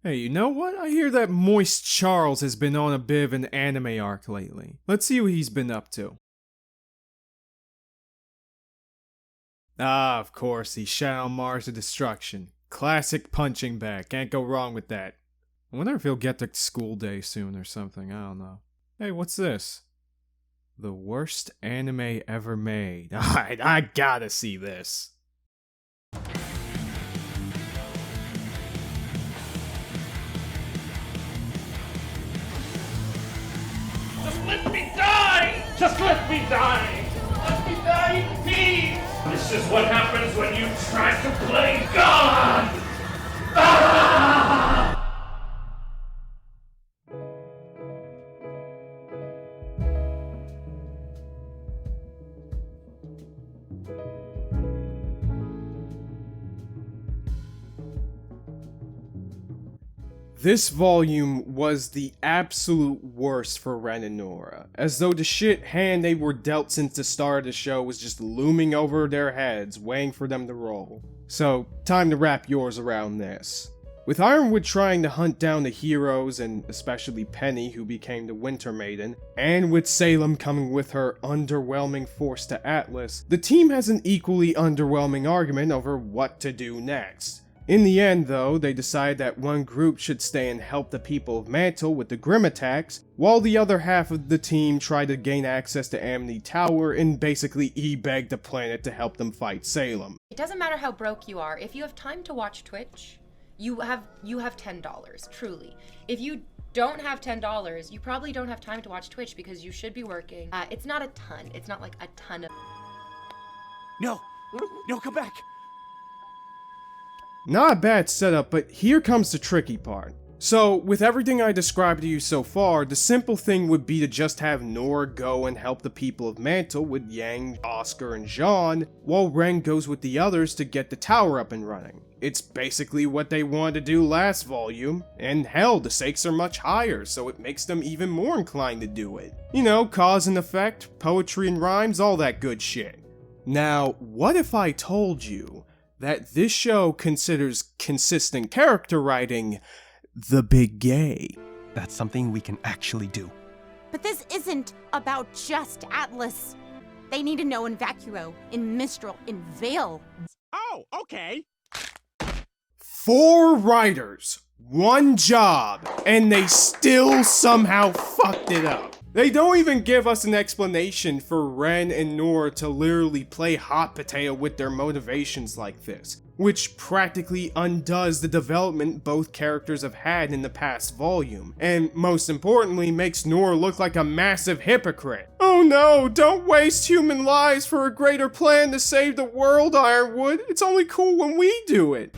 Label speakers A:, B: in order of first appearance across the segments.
A: Hey, you know what? I hear that Moist Charles has been on a bit of an anime arc lately. Let's see what he's been up to. Ah, of course, he's Shadow Mars of Destruction. Classic punching bag, can't go wrong with that. I wonder if he'll get to school day soon or something, I don't know. Hey, what's this? The worst anime ever made. Alright, I gotta see this.
B: Just let me die! Just let me die! Let me die in peace! This is what happens when you try to play God! Ah!
A: This volume was the absolute worst for Ren and Nora, as though the shit hand they were dealt since the start of the show was just looming over their heads, waiting for them to roll. So, time to wrap yours around this. With Ironwood trying to hunt down the heroes, and especially Penny who became the Winter Maiden, and with Salem coming with her underwhelming force to Atlas, the team has an equally underwhelming argument over what to do next. In the end, though, they decide that one group should stay and help the people of Mantle with the Grim attacks, while the other half of the team try to gain access to Amity Tower and basically e-beg the planet to help them fight Salem.
C: It doesn't matter how broke you are, if you have time to watch Twitch, you have $10, truly. If you don't have $10, you probably don't have time to watch Twitch because you should be working. It's not a ton, it's not like a ton of...
D: No, come back!
A: Not a bad setup, but here comes the tricky part. So, with everything I described to you so far, the simple thing would be to just have Nora go and help the people of Mantle with Yang, Oscar, and Jean, while Ren goes with the others to get the tower up and running. It's basically what they wanted to do last volume, and hell, the stakes are much higher, so it makes them even more inclined to do it. You know, cause and effect, poetry and rhymes, all that good shit. Now, what if I told you that this show considers consistent character writing the big gay?
D: That's something we can actually do.
E: But this isn't about just Atlas. They need to know in Vacuo, in Mistral, in Vale.
D: Oh, okay.
A: 4 writers, 1 job, and they still somehow fucked it up. They don't even give us an explanation for Ren and Nora to literally play hot potato with their motivations like this, which practically undoes the development both characters have had in the past volume, and most importantly makes Nora look like a massive hypocrite. Oh no, don't waste human lives for a greater plan to save the world, Ironwood. It's only cool when we do it.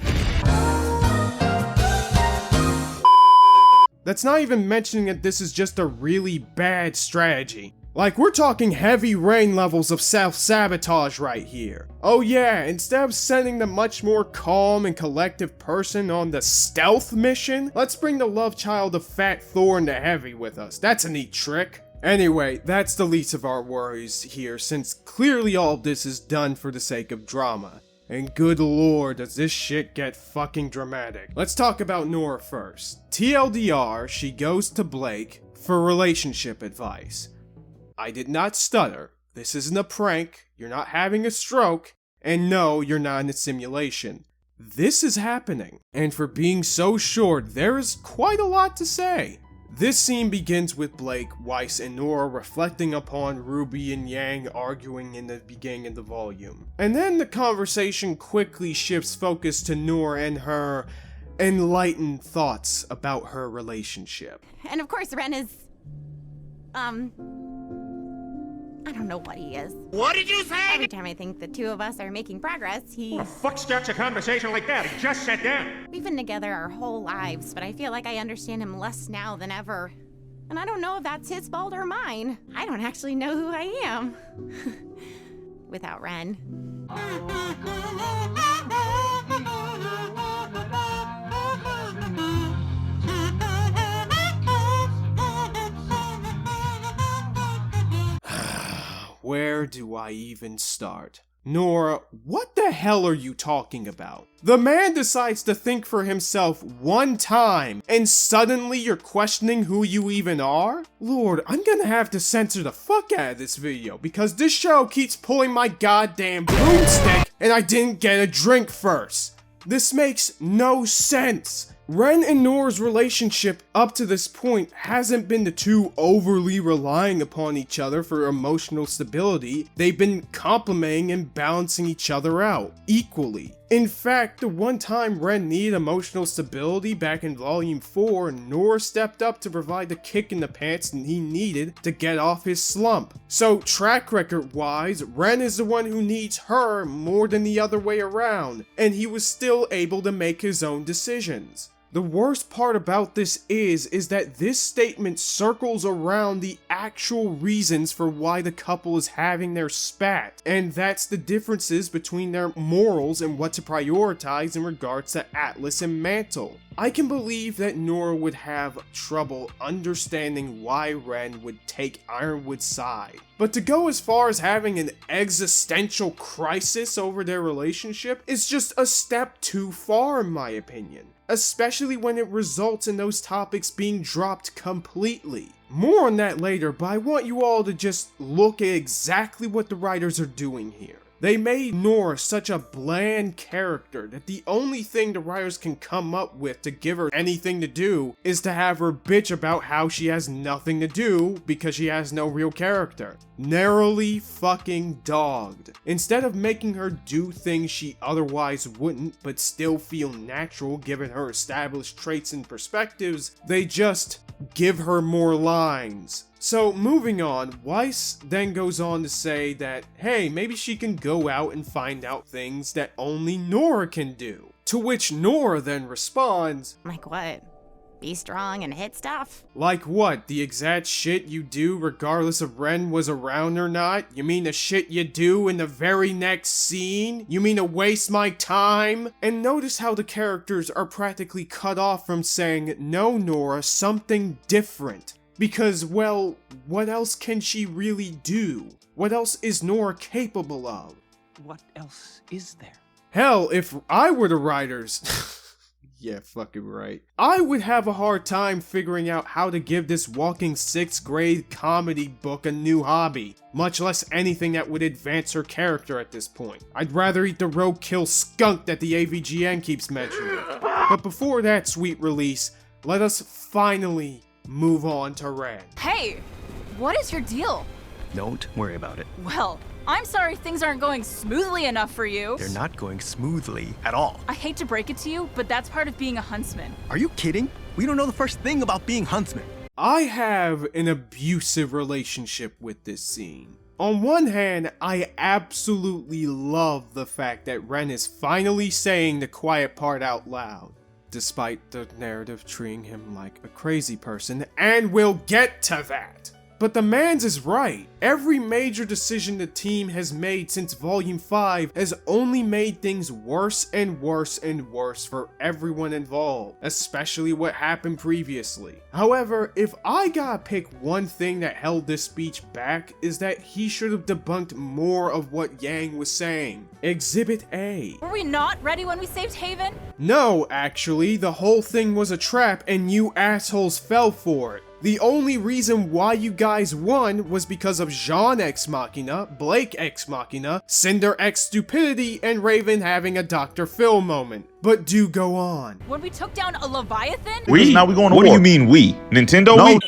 A: That's not even mentioning that this is just a really bad strategy. Like, we're talking heavy rain levels of self-sabotage right here. Oh yeah, instead of sending the much more calm and collective person on the stealth mission, let's bring the love child of Fat Thorn to Heavy with us. That's a neat trick. Anyway, that's the least of our worries here, since clearly all of this is done for the sake of drama. And good lord, does this shit get fucking dramatic. Let's talk about Nora first. TLDR, she goes to Blake for relationship advice. I did not stutter. This isn't a prank. You're not having a stroke. And no, you're not in a simulation. This is happening. And for being so short, there is quite a lot to say. This scene begins with Blake, Weiss, and Nora reflecting upon Ruby and Yang arguing in the beginning of the volume. And then the conversation quickly shifts focus to Nora and her enlightened thoughts about her relationship.
E: And of course, Ren is... I don't know what he is.
D: What did you say?
E: Every time I think the two of us are making progress,
B: Who the fuck starts a conversation like that? He just sat down.
E: We've been together our whole lives, but I feel like I understand him less now than ever. And I don't know if that's his fault or mine. I don't actually know who I am. Without Ren.
A: Where do I even start? Nora, what the hell are you talking about? The man decides to think for himself one time, and suddenly you're questioning who you even are? Lord, I'm gonna have to censor the fuck out of this video, because this show keeps pulling my goddamn boomstick, and I didn't get a drink first. This makes no sense. Ren and Nora's relationship up to this point hasn't been the two overly relying upon each other for emotional stability. They've been complementing and balancing each other out equally. In fact, the one time Ren needed emotional stability back in Volume 4, Nora stepped up to provide the kick in the pants that he needed to get off his slump. So track record wise, Ren is the one who needs her more than the other way around, and he was still able to make his own decisions. The worst part about this is that this statement circles around the actual reasons for why the couple is having their spat, and that's the differences between their morals and what to prioritize in regards to Atlas and Mantle. I can believe that Nora would have trouble understanding why Ren would take Ironwood's side. But to go as far as having an existential crisis over their relationship is just a step too far in my opinion. Especially when it results in those topics being dropped completely. More on that later, but I want you all to just look at exactly what the writers are doing here. They made Nora such a bland character that the only thing the writers can come up with to give her anything to do is to have her bitch about how she has nothing to do because she has no real character. Narrowly fucking dogged. Instead of making her do things she otherwise wouldn't but still feel natural given her established traits and perspectives, they just give her more lines. So moving on, Weiss then goes on to say that, hey, maybe she can go out and find out things that only Nora can do. To which Nora then responds,
E: Like what? Be strong and hit stuff?
A: like what, the exact shit you do regardless if Ren was around or not? You mean the shit you do in the very next scene? You mean to waste my time? And notice how the characters are practically cut off from saying, no Nora, something different. Because, well, what else can she really do? What else is Nora capable of?
D: What else is there?
A: Hell, if I were the writers... yeah, fucking right. I would have a hard time figuring out how to give this walking 6th grade comedy book a new hobby, much less anything that would advance her character at this point. I'd rather eat the roadkill skunk that the AVGN keeps mentioning. But before that sweet release, let us finally move on to Ren.
F: Hey, what is your deal?
D: Don't worry about it.
F: Well, I'm sorry things aren't going smoothly enough for you.
D: They're not going smoothly at all.
F: I hate to break it to you, but that's part of being a huntsman.
D: Are you kidding? We don't know the first thing about being huntsmen.
A: I have an abusive relationship with this scene. On one hand, I absolutely love the fact that Ren is finally saying the quiet part out loud, despite the narrative treating him like a crazy person, and we'll get to that. But the man's is right. Every major decision the team has made since Volume 5 has only made things worse and worse and worse for everyone involved, especially what happened previously. However, if I gotta pick one thing that held this speech back, is that he should have debunked more of what Yang was saying. Exhibit A.
F: Were we not ready when we saved Haven?
A: No, actually, the whole thing was a trap and you assholes fell for it. The only reason why you guys won was because of Jean Ex Machina, Blake Ex Machina, Cinder Ex Stupidity, and Raven having a Dr. Phil moment. But do go on.
F: When we took down a Leviathan?
G: Now we going to war. What do you mean we? Nintendo?
D: No.
G: We?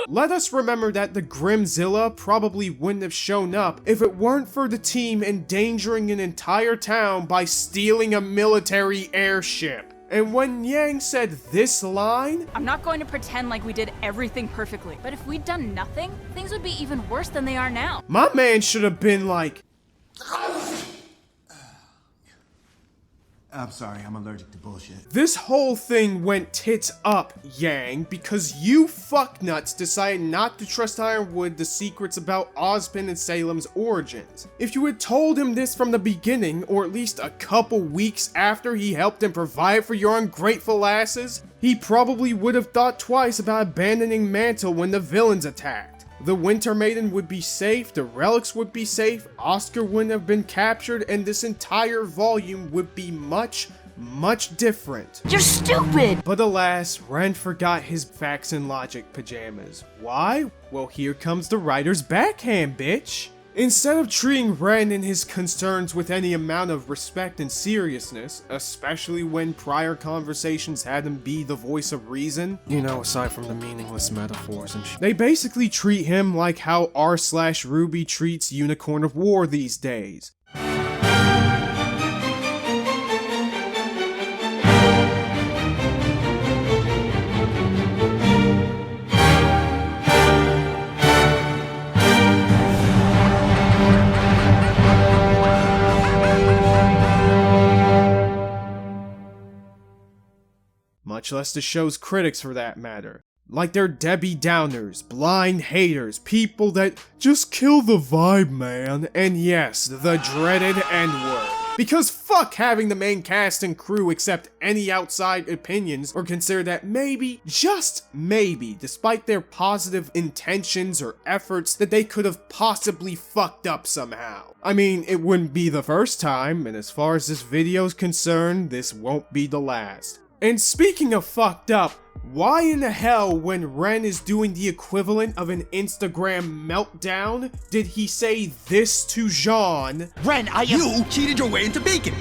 A: Let us remember that the Grimzilla probably wouldn't have shown up if it weren't for the team endangering an entire town by stealing a military airship. And when Yang said this line,
F: I'm not going to pretend like we did everything perfectly, but if we'd done nothing, things would be even worse than they are now.
A: my man should have been like,
H: I'm sorry, I'm allergic to bullshit.
A: this whole thing went tits up, Yang, because you fucknuts decided not to trust Ironwood the secrets about Ozpin and Salem's origins. If you had told him this from the beginning, or at least a couple weeks after he helped him provide for your ungrateful asses, he probably would have thought twice about abandoning Mantle when the villains attacked. The Winter Maiden would be safe, the relics would be safe, Oscar wouldn't have been captured, and this entire volume would be much different.
F: You're stupid!
A: But alas, Ren forgot his facts and logic pajamas. Why? Well, here comes the writer's backhand, bitch! Instead of treating Ren and his concerns with any amount of respect and seriousness, especially when prior conversations had him be the voice of reason, you know, aside from the meaningless metaphors and shit, they basically treat him like how r/Ruby treats Unicorn of War these days. Much less the show's critics for that matter. Like they're Debbie Downers, blind haters, people that just kill the vibe, man, and yes, the dreaded N-word. Because fuck having the main cast and crew accept any outside opinions or consider that maybe, just maybe, despite their positive intentions or efforts, that they could have possibly fucked up somehow. I mean, it wouldn't be the first time, and as far as this video's concerned, this won't be the last. And speaking of fucked up, why in the hell, when Ren is doing the equivalent of an Instagram meltdown, did he say this to Jean?
D: Ren, You cheated your way into bacon!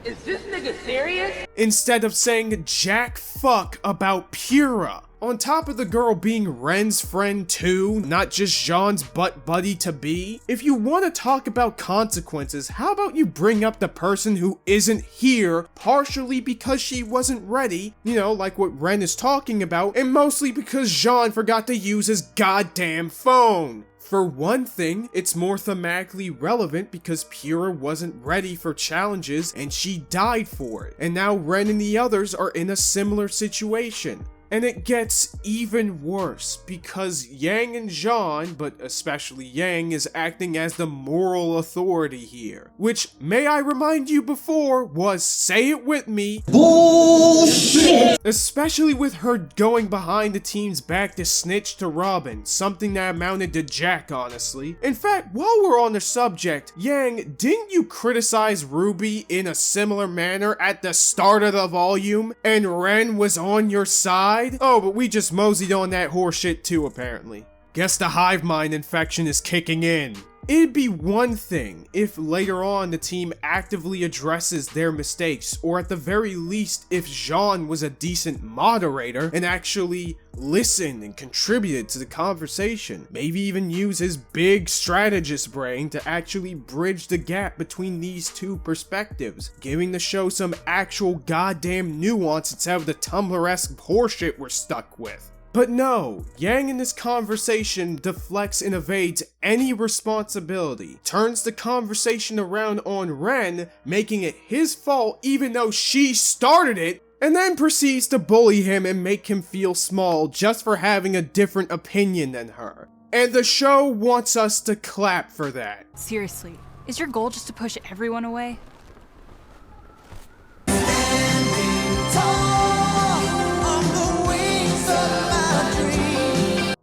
B: Is this nigga serious?
A: Instead of saying jack fuck about Pura. On top of the girl being Ren's friend too, not just Jean's butt buddy to be. If you want to talk about consequences, how about you bring up the person who isn't here, partially because she wasn't ready, you know, like what Ren is talking about, and mostly because Jean forgot to use his goddamn phone. For one thing, it's more thematically relevant because Pura wasn't ready for challenges and she died for it. And now Ren and the others are in a similar situation. And it gets even worse because Yang and Jean, but especially Yang, is acting as the moral authority here. Which, may I remind you before, was, say it with me, bullshit! Especially with her going behind the team's back to snitch to Robin, something that amounted to Jack, honestly. In fact, while we're on the subject, Yang, didn't you criticize Ruby in a similar manner at the start of the volume, and Ren was on your side? Oh, but we just moseyed on that horseshit too, apparently. Guess the hive mind infection is kicking in. It'd be one thing if later on the team actively addresses their mistakes, or at the very least if Jean was a decent moderator and actually listened and contributed to the conversation. Maybe even use his big strategist brain to actually bridge the gap between these two perspectives, giving the show some actual goddamn nuance instead of the Tumblr-esque horseshit we're stuck with. But no, Yang in this conversation deflects and evades any responsibility, turns the conversation around on Ren, making it his fault even though she started it, and then proceeds to bully him and make him feel small just for having a different opinion than her. And the show wants us to clap for that.
F: Seriously, is your goal just to push everyone away?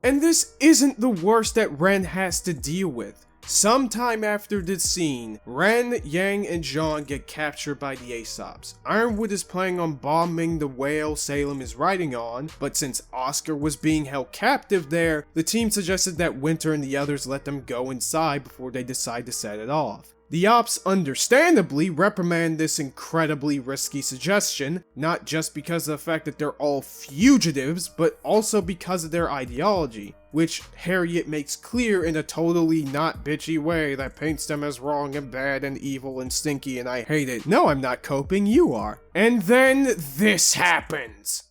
A: And this isn't the worst that Ren has to deal with. Sometime after this scene, Ren, Yang, and Jean get captured by the Aesops. Ironwood is planning on bombing the whale Salem is riding on, but since Oscar was being held captive there, the team suggested that Winter and the others let them go inside before they decide to set it off. The Ops understandably reprimand this incredibly risky suggestion, not just because of the fact that they're all fugitives, but also because of their ideology, which Harriet makes clear in a totally not bitchy way that paints them as wrong and bad and evil and stinky, and I hate it. No, I'm not coping, you are. And then this happens.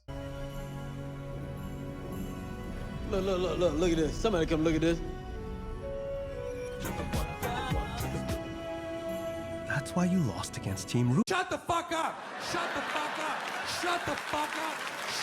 I: Look at this. Somebody come look at this.
D: That's why you lost against Team Ruby.
B: Shut the fuck up! Shut the fuck up! Shut the fuck up!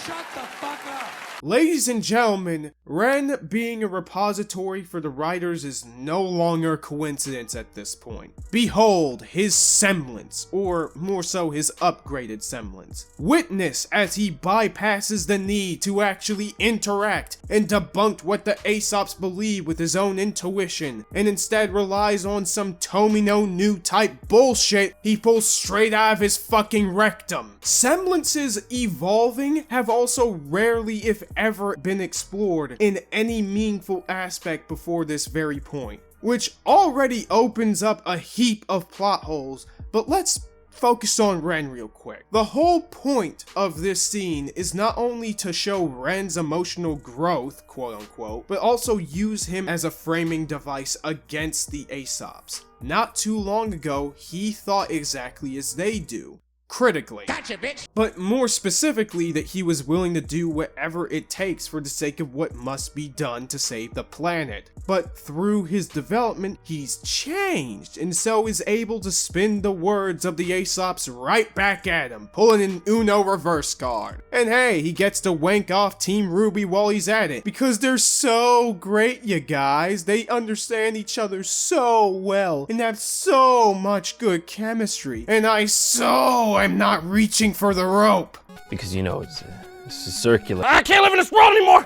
I: Shut the fuck up!
A: Ladies and gentlemen, Ren being a repository for the writers is no longer a coincidence at this point. Behold his semblance, or more so his upgraded semblance. Witness as he bypasses the need to actually interact and debunk what the Aesops believe with his own intuition, and instead relies on some Tomino Newtype bullshit he pulls straight out of his fucking rectum. Semblances evolving have also rarely, if ever, been explored in any meaningful aspect before this very point, which already opens up a heap of plot holes, but let's focus on Ren real quick. The whole point of this scene is not only to show Ren's emotional growth, quote unquote, but also use him as a framing device against the Aesops. Not too long ago, he thought exactly as they do. Critically.
B: Gotcha, bitch!
A: But more specifically, that he was willing to do whatever it takes for the sake of what must be done to save the planet. But through his development, he's changed, and so is able to spin the words of the Aesops right back at him, pulling an Uno reverse card. And hey, he gets to wank off Team Ruby while he's at it, because they're so great, you guys. They understand each other so well, and have so much good chemistry. And I'm not reaching for the rope.
I: Because you know it's circular.
B: I can't live in this world anymore!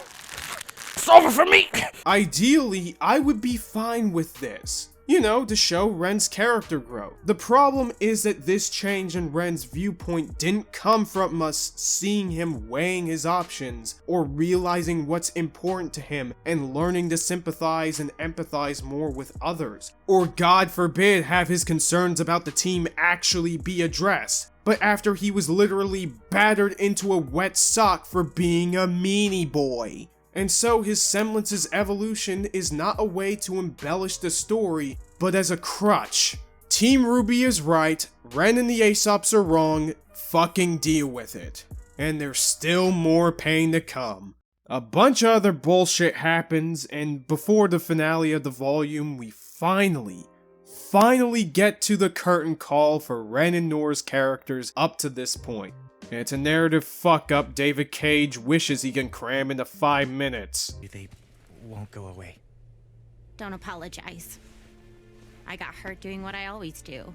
B: It's over for me!
A: Ideally, I would be fine with this. You know, to show Ren's character growth. The problem is that this change in Ren's viewpoint didn't come from us seeing him weighing his options, or realizing what's important to him and learning to sympathize and empathize more with others, or God forbid have his concerns about the team actually be addressed. But after he was literally battered into a wet sock for being a meanie boy. And so his semblance's evolution is not a way to embellish the story, but as a crutch. Team Ruby is right, Ren and the Aesops are wrong, fucking deal with it. And there's still more pain to come. A bunch of other bullshit happens, and before the finale of the volume, we finally get to the curtain call for Ren and Nora's characters up to this point. And it's a narrative fuck up David Cage wishes he can cram into 5 minutes.
D: They won't go away.
E: Don't apologize. I got hurt doing what I always do.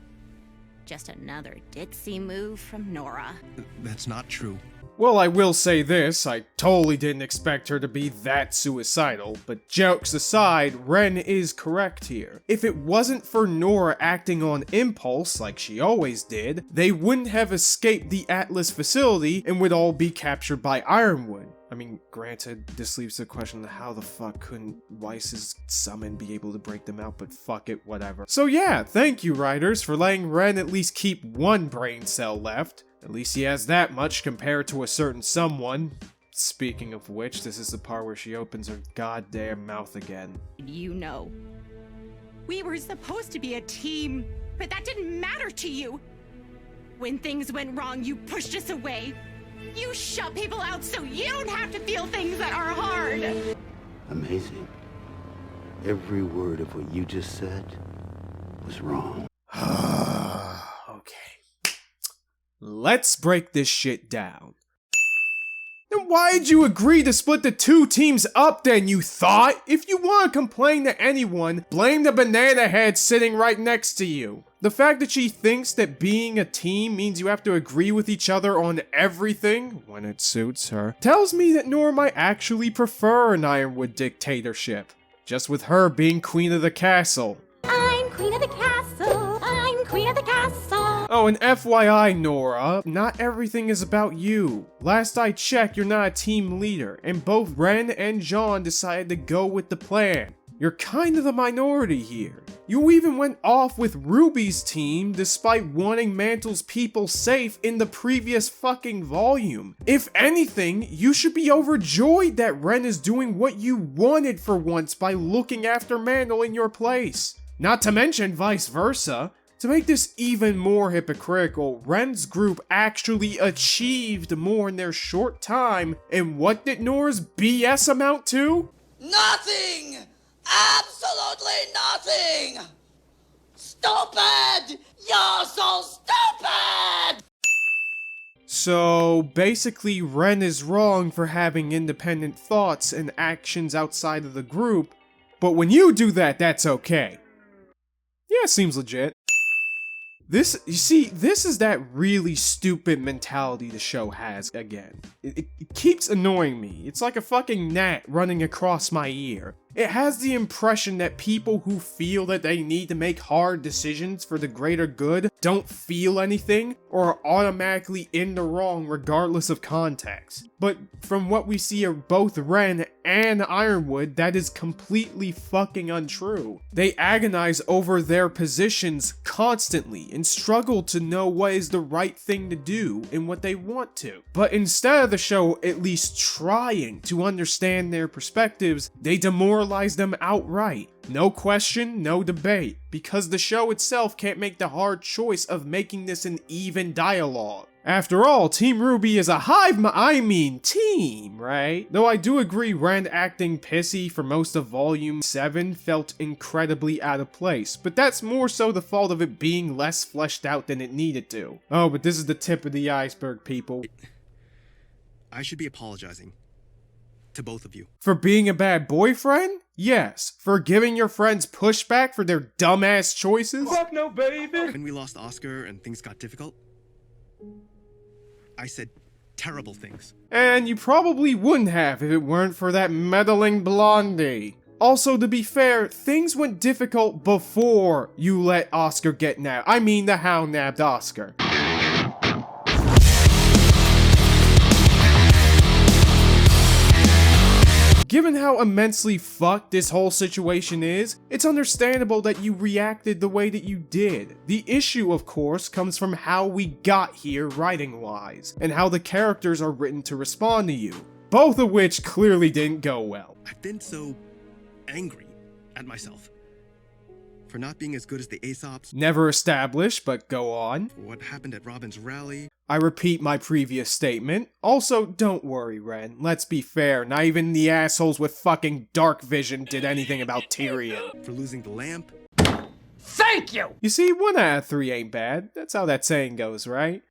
E: Just another ditzy move from Nora.
D: That's not true.
A: Well, I will say this, I totally didn't expect her to be that suicidal, but jokes aside, Ren is correct here. If it wasn't for Nora acting on impulse like she always did, they wouldn't have escaped the Atlas facility and would all be captured by Ironwood. I mean, granted, this leaves the question of how the fuck couldn't Weiss's summon be able to break them out, but fuck it, whatever. So yeah, thank you writers for letting Ren at least keep one brain cell left. At least he has that much compared to a certain someone. Speaking of which, this is the part where she opens her goddamn mouth again.
E: You know, we were supposed to be a team, but that didn't matter to you. When things went wrong, you pushed us away. You shut people out so you don't have to feel things that are hard.
H: Amazing. Every word of what you just said was wrong.
A: Okay. Let's break this shit down. Then why'd you agree to split the two teams up then, you thought? If you want to complain to anyone, blame the banana head sitting right next to you. The fact that she thinks that being a team means you have to agree with each other on everything, when it suits her, tells me that Nora might actually prefer an Ironwood dictatorship. Just with her being queen of the castle.
E: I'm queen of the castle. I'm queen of the castle.
A: Oh, and FYI, Nora, not everything is about you. Last I checked, you're not a team leader, and both Ren and Jean decided to go with the plan. You're kind of the minority here. You even went off with Ruby's team despite wanting Mantle's people safe in the previous fucking volume. If anything, you should be overjoyed that Ren is doing what you wanted for once by looking after Mantle in your place. Not to mention vice versa. To make this even more hypocritical, Ren's group actually achieved more in their short time, and what did Nora's BS amount to?
J: Nothing! Absolutely nothing! Stupid! You're so stupid!
A: So basically Ren is wrong for having independent thoughts and actions outside of the group, but when you do that, that's okay. Yeah, seems legit. This is that really stupid mentality the show has again. It keeps annoying me. It's like a fucking gnat running across my ear. It has the impression that people who feel that they need to make hard decisions for the greater good don't feel anything or are automatically in the wrong regardless of context. But from what we see of both Ren and Ironwood, that is completely fucking untrue. They agonize over their positions constantly and struggle to know what is the right thing to do and what they want to. But instead of the show at least trying to understand their perspectives, they demoralize them outright. No question, no debate, because the show itself can't make the hard choice of making this an even dialogue. After all, Team RWBY is a team, right? Though I do agree Ren acting pissy for most of Volume 7 felt incredibly out of place, but that's more so the fault of it being less fleshed out than it needed to. Oh, but this is the tip of the iceberg, people.
D: I should be apologizing to both of you.
A: For being a bad boyfriend? Yes. For giving your friends pushback for their dumbass choices?
B: Fuck no, baby!
D: When we lost Oscar and things got difficult, I said terrible things.
A: And you probably wouldn't have if it weren't for that meddling blondie. Also, to be fair, things went difficult before you let Oscar get nabbed. I mean, the Hound nabbed Oscar. Given how immensely fucked this whole situation is, it's understandable that you reacted the way that you did. The issue, of course, comes from how we got here writing-wise, and how the characters are written to respond to you, both of which clearly didn't go well.
D: I've been so angry at myself for not being as good as the Aesops.
A: Never established, but go on.
D: For what happened at Robin's rally.
A: I repeat my previous statement. Also, don't worry, Ren. Let's be fair, not even the assholes with fucking dark vision did anything about Tyrion.
D: For losing the lamp.
B: Thank you!
A: You see, 1 out of 3 ain't bad. That's how that saying goes, right?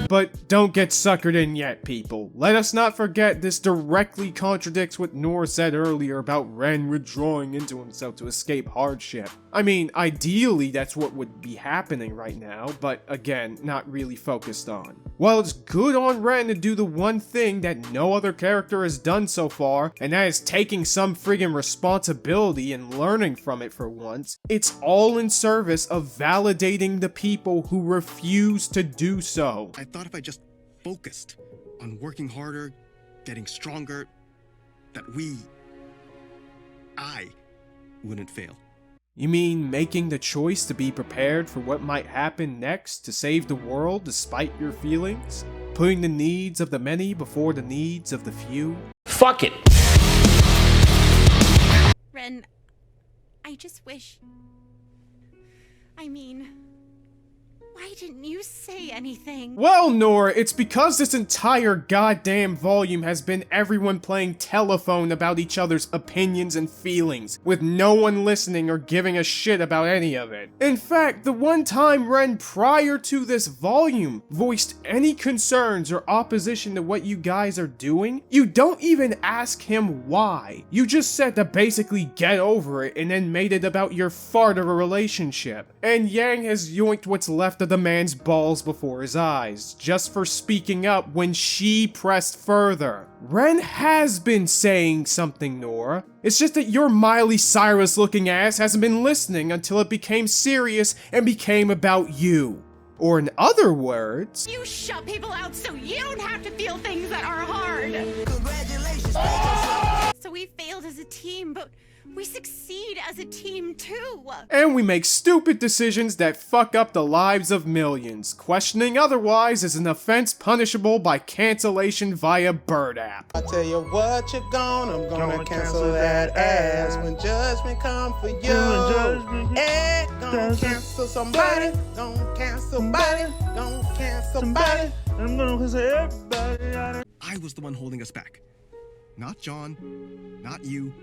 A: But don't get suckered in yet, people. Let us not forget this directly contradicts what Nora said earlier about Ren withdrawing into himself to escape hardship. I mean, ideally that's what would be happening right now, but again, not really focused on. While it's good on Ren to do the one thing that no other character has done so far, and that is taking some friggin' responsibility and learning from it for once, it's all in service of validating the people who refuse to do so.
D: I thought if I just focused on working harder, getting stronger, that I wouldn't fail.
A: You mean making the choice to be prepared for what might happen next to save the world despite your feelings? Putting the needs of the many before the needs of the few?
B: Fuck it!
E: Ren, I just wish... why didn't you say anything?
A: Well, Nora, it's because this entire goddamn volume has been everyone playing telephone about each other's opinions and feelings, with no one listening or giving a shit about any of it. In fact, the one time Ren prior to this volume voiced any concerns or opposition to what you guys are doing, you don't even ask him why. You just said to basically get over it and then made it about your fart of a relationship. And Yang has yoinked what's left of the man's balls before his eyes, just for speaking up when she pressed further. Ren has been saying something, Nora. It's just that your Miley Cyrus looking ass hasn't been listening until it became serious and became about you. Or in other words,
E: you shut people out so you don't have to feel things that are hard.
J: Congratulations,
E: So we failed as a team, but we succeed as a team too.
A: And we make stupid decisions that fuck up the lives of millions. Questioning otherwise is an offense punishable by cancellation via Bird app.
K: I tell you what I'm gonna cancel that ass when judgment come for you. Hey, gonna cancel somebody, gonna cancel somebody, gonna cancel somebody. I'm gonna cancel everybody.
D: I was the one holding us back. Not John, not you,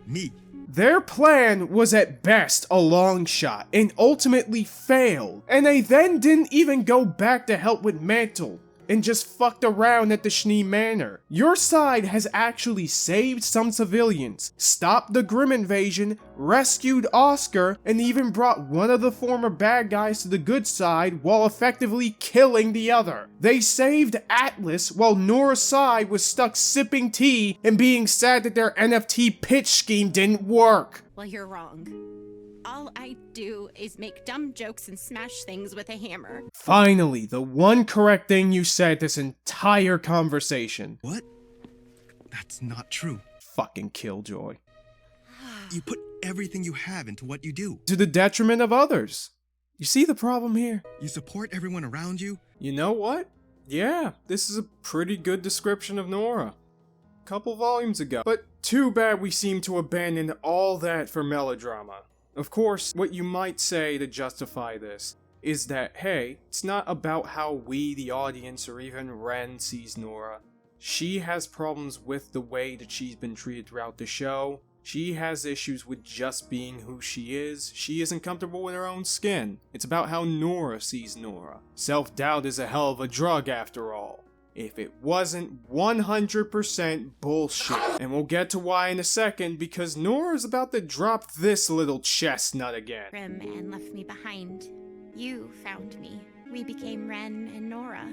D: Me.
A: Their plan was at best a long shot and ultimately failed, and they then didn't even go back to help with Mantle and just fucked around at the Schnee Manor. Your side has actually saved some civilians, stopped the Grimm invasion, rescued Oscar, and even brought one of the former bad guys to the good side while effectively killing the other. They saved Atlas while Nora's side was stuck sipping tea and being sad that their NFT pitch scheme didn't work.
E: Well, you're wrong. All I do is make dumb jokes and smash things with a hammer.
A: Finally, the one correct thing you said this entire conversation.
D: What? That's not true.
A: Fucking Killjoy.
D: You put everything you have into what you do.
A: To the detriment of others. You see the problem here?
D: You support everyone around you.
A: You know what? Yeah, this is a pretty good description of Nora. Couple volumes ago. But too bad we seem to abandon all that for melodrama. Of course, what you might say to justify this is that, hey, it's not about how we, the audience, or even Ren sees Nora. She has problems with the way that she's been treated throughout the show. She has issues with just being who she is. She isn't comfortable with her own skin. It's about how Nora sees Nora. Self-doubt is a hell of a drug after all. If it wasn't 100% bullshit. And we'll get to why in a second, because Nora's about to drop this little chestnut again.
E: Grimm and left me behind. You found me. We became Ren and Nora.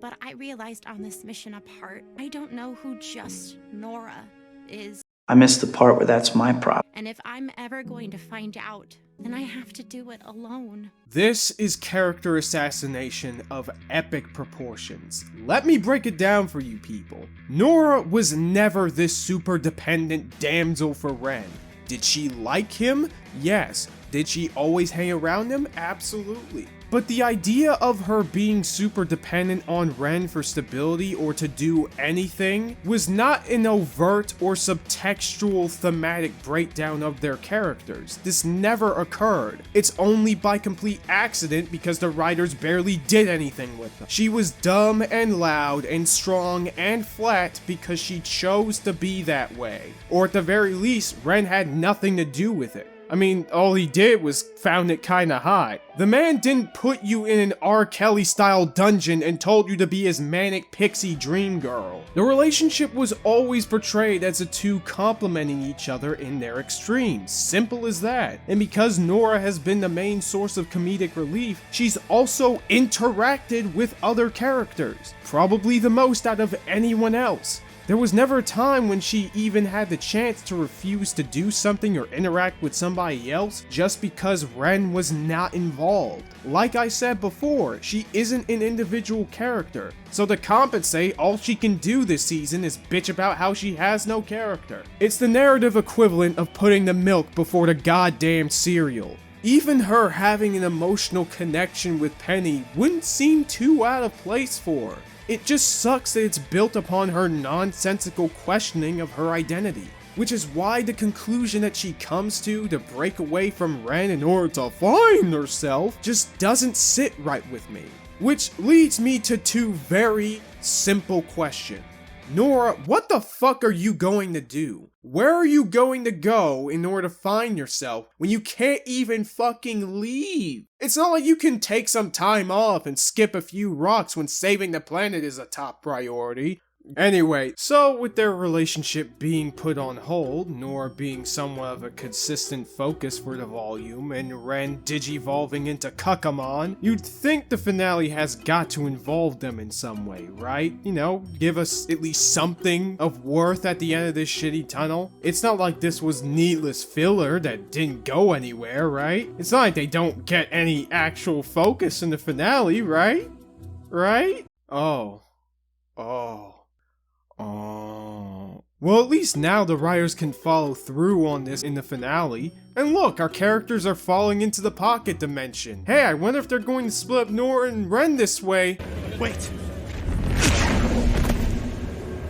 E: But I realized on this mission apart, I don't know who just Nora is.
L: I missed the part where that's my problem.
E: And if I'm ever going to find out, then I have to do it alone.
A: This is character assassination of epic proportions. Let me break it down for you people. Nora was never this super dependent damsel for Ren. Did she like him? Yes. Did she always hang around him? Absolutely. But the idea of her being super dependent on Ren for stability or to do anything was not an overt or subtextual thematic breakdown of their characters. This never occurred. It's only by complete accident because the writers barely did anything with them. She was dumb and loud and strong and flat because she chose to be that way. Or at the very least, Ren had nothing to do with it. I mean, all he did was found it kinda hot. The man didn't put you in an R. Kelly style dungeon and told you to be his manic pixie dream girl. The relationship was always portrayed as the two complementing each other in their extremes. Simple as that. And because Nora has been the main source of comedic relief, she's also interacted with other characters. Probably the most out of anyone else. There was never a time when she even had the chance to refuse to do something or interact with somebody else just because Ren was not involved. Like I said before, she isn't an individual character, so to compensate, all she can do this season is bitch about how she has no character. It's the narrative equivalent of putting the milk before the goddamn cereal. Even her having an emotional connection with Penny wouldn't seem too out of place for her. It just sucks that it's built upon her nonsensical questioning of her identity, which is why the conclusion that she comes to break away from Ren in order to find herself just doesn't sit right with me. Which leads me to two very simple questions. Nora, what the fuck are you going to do? Where are you going to go in order to find yourself when you can't even fucking leave? It's not like you can take some time off and skip a few rocks when saving the planet is a top priority. Anyway, so with their relationship being put on hold, Nora being somewhat of a consistent focus for the volume, and Ren digivolving into Kakamon, you'd think the finale has got to involve them in some way, right? You know, give us at least something of worth at the end of this shitty tunnel. It's not like this was needless filler that didn't go anywhere, right? It's not like they don't get any actual focus in the finale, right? Right? Oh. Well, at least now the writers can follow through on this in the finale. And look, our characters are falling into the pocket dimension. Hey, I wonder if they're going to split up Nora and Ren this way.
D: Wait.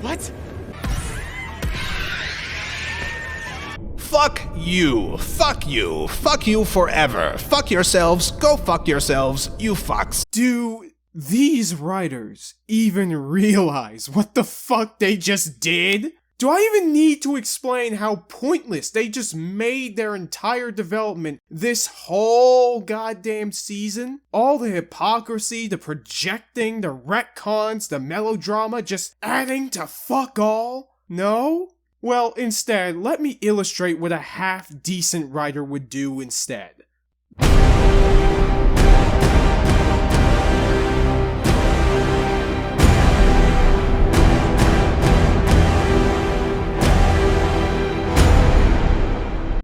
D: What?
M: Fuck you. Fuck you. Fuck you forever. Fuck yourselves. Go fuck yourselves, you fucks.
A: Do these writers even realize what the fuck they just did? Do I even need to explain how pointless they just made their entire development this whole goddamn season? All the hypocrisy, the projecting, the retcons, the melodrama, just adding to fuck all? No? Well, instead, let me illustrate what a half-decent writer would do instead.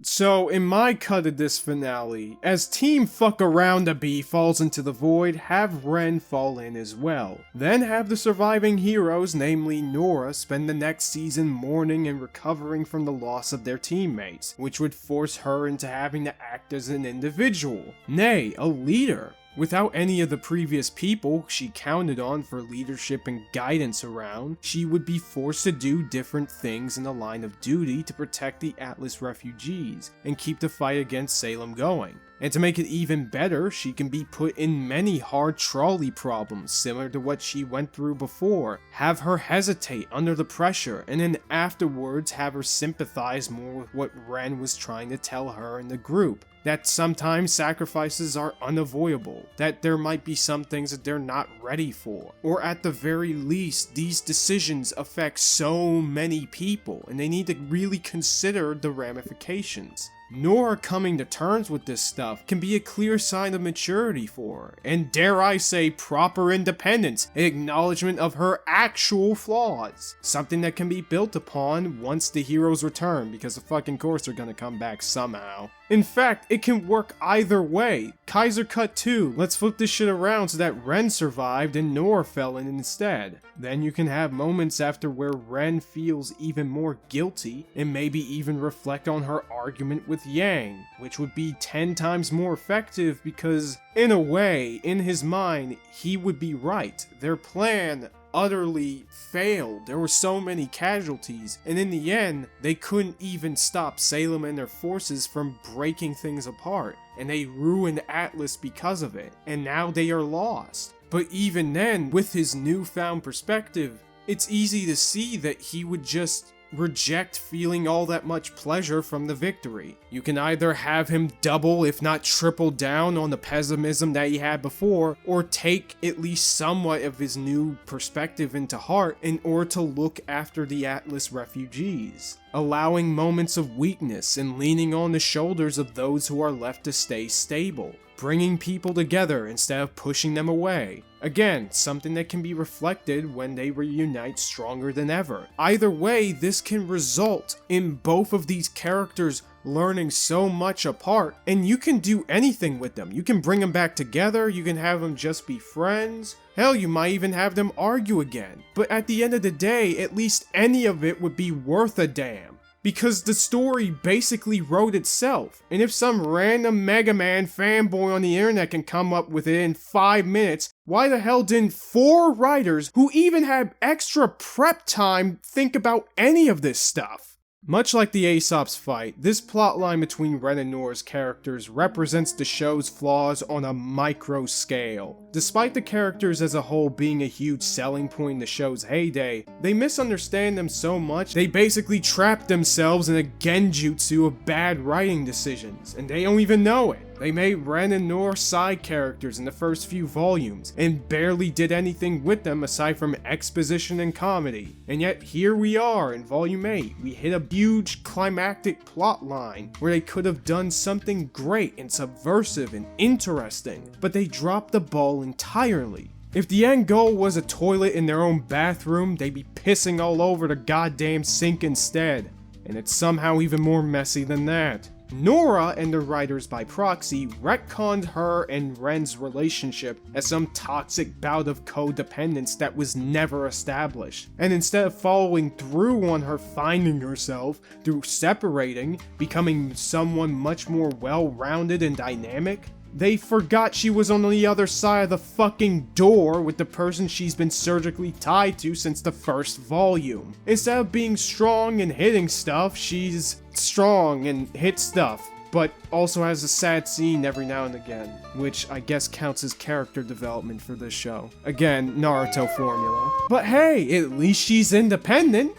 A: So, in my cut of this finale, as Team Fuck Around a Bee falls into the void, have Ren fall in as well. Then have the surviving heroes, namely Nora, spend the next season mourning and recovering from the loss of their teammates, which would force her into having to act as an individual. Nay, a leader. Without any of the previous people she counted on for leadership and guidance around, she would be forced to do different things in the line of duty to protect the Atlas refugees and keep the fight against Salem going. And to make it even better, she can be put in many hard trolley problems similar to what she went through before, have her hesitate under the pressure, and then afterwards have her sympathize more with what Ren was trying to tell her and the group. That sometimes sacrifices are unavoidable, that there might be some things that they're not ready for, or at the very least, these decisions affect so many people and they need to really consider the ramifications. Nora coming to terms with this stuff can be a clear sign of maturity for her, and dare I say proper independence, an acknowledgement of her actual flaws. Something that can be built upon once the heroes return, because of fucking course they're gonna come back somehow. In fact, it can work either way. Kaiser Cut 2, let's flip this shit around so that Ren survived and Nora fell in instead. Then you can have moments after where Ren feels even more guilty and maybe even reflect on her argument with Yang, which would be 10 times more effective because, in a way, in his mind, he would be right. Their plan utterly failed. There were so many casualties, and in the end, they couldn't even stop Salem and their forces from breaking things apart, and they ruined Atlas because of it, and now they are lost. But even then, with his newfound perspective, it's easy to see that he would just reject feeling all that much pleasure from the victory. You can either have him double if not triple down on the pessimism that he had before, or take at least somewhat of his new perspective into heart in order to look after the Atlas refugees, allowing moments of weakness and leaning on the shoulders of those who are left to stay stable, bringing people together instead of pushing them away. Again, something that can be reflected when they reunite stronger than ever. Either way, this can result in both of these characters learning so much apart, and you can do anything with them. You can bring them back together, you can have them just be friends. Hell, you might even have them argue again. But at the end of the day, at least any of it would be worth a damn. Because the story basically wrote itself, and if some random Mega Man fanboy on the internet can come up with it in 5 minutes, why the hell didn't 4 writers who even had extra prep time think about any of this stuff? Much like the Aesop's fight, this plotline between Ren and Nora's characters represents the show's flaws on a micro scale. Despite the characters as a whole being a huge selling point in the show's heyday, they misunderstand them so much they basically trap themselves in a genjutsu of bad writing decisions, and they don't even know it. They made Ren and Nora side characters in the first few volumes, and barely did anything with them aside from exposition and comedy. And yet here we are in volume 8, we hit a huge climactic plot line where they could have done something great and subversive and interesting, but they dropped the ball entirely. If the end goal was a toilet in their own bathroom, they'd be pissing all over the goddamn sink instead. And it's somehow even more messy than that. Nora and the writers by proxy retconned her and Ren's relationship as some toxic bout of codependence that was never established, and instead of following through on her finding herself through separating, becoming someone much more well-rounded and dynamic, they forgot she was on the other side of the fucking door with the person she's been surgically tied to since the first volume. Instead of being strong and hitting stuff, she's strong and hits stuff, but also has a sad scene every now and again, which I guess counts as character development for this show. Again, Naruto formula. But hey, at least she's independent.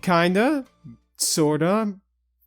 A: Kinda. Sorta.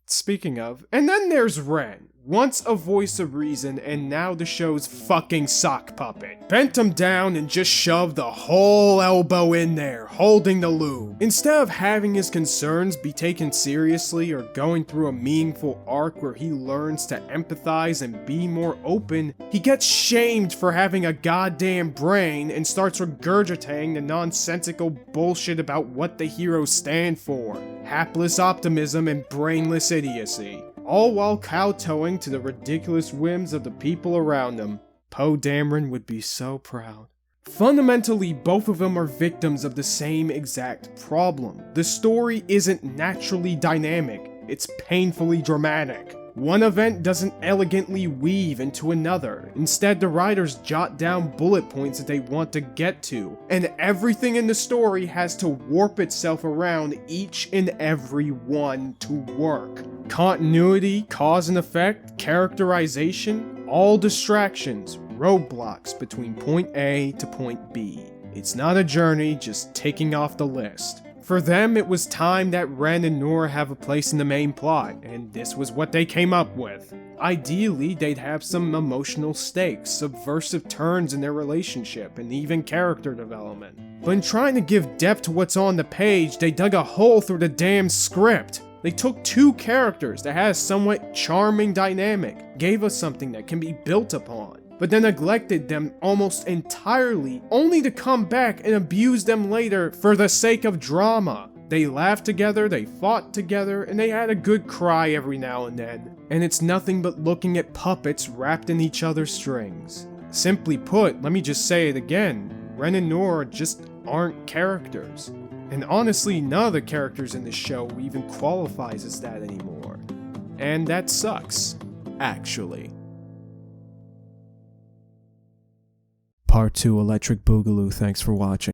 A: Speaking of. And then there's Ren. Once a voice of reason, and now the show's fucking sock puppet. Bent him down and just shoved the whole elbow in there, holding the lube. Instead of having his concerns be taken seriously or going through a meaningful arc where he learns to empathize and be more open, he gets shamed for having a goddamn brain and starts regurgitating the nonsensical bullshit about what the heroes stand for. Hapless optimism and brainless idiocy. All while kowtowing to the ridiculous whims of the people around him. Poe Dameron would be so proud. Fundamentally, both of them are victims of the same exact problem. The story isn't naturally dynamic, it's painfully dramatic. One event doesn't elegantly weave into another. Instead, the writers jot down bullet points that they want to get to, and everything in the story has to warp itself around each and every one to work. Continuity, cause and effect, characterization, all distractions, roadblocks between point A to point B. It's not a journey, just ticking off the list. For them, it was time that Ren and Nora have a place in the main plot, and this was what they came up with. Ideally, they'd have some emotional stakes, subversive turns in their relationship, and even character development. But in trying to give depth to what's on the page, they dug a hole through the damn script. They took two characters that had a somewhat charming dynamic, gave us something that can be built upon, but then neglected them almost entirely, only to come back and abuse them later for the sake of drama. They laughed together, they fought together, and they had a good cry every now and then. And it's nothing but looking at puppets wrapped in each other's strings. Simply put, let me just say it again, Ren and Nora just aren't characters. And honestly, none of the characters in this show even qualifies as that anymore. And that sucks, actually. Part 2 Electric Boogaloo, thanks for watching.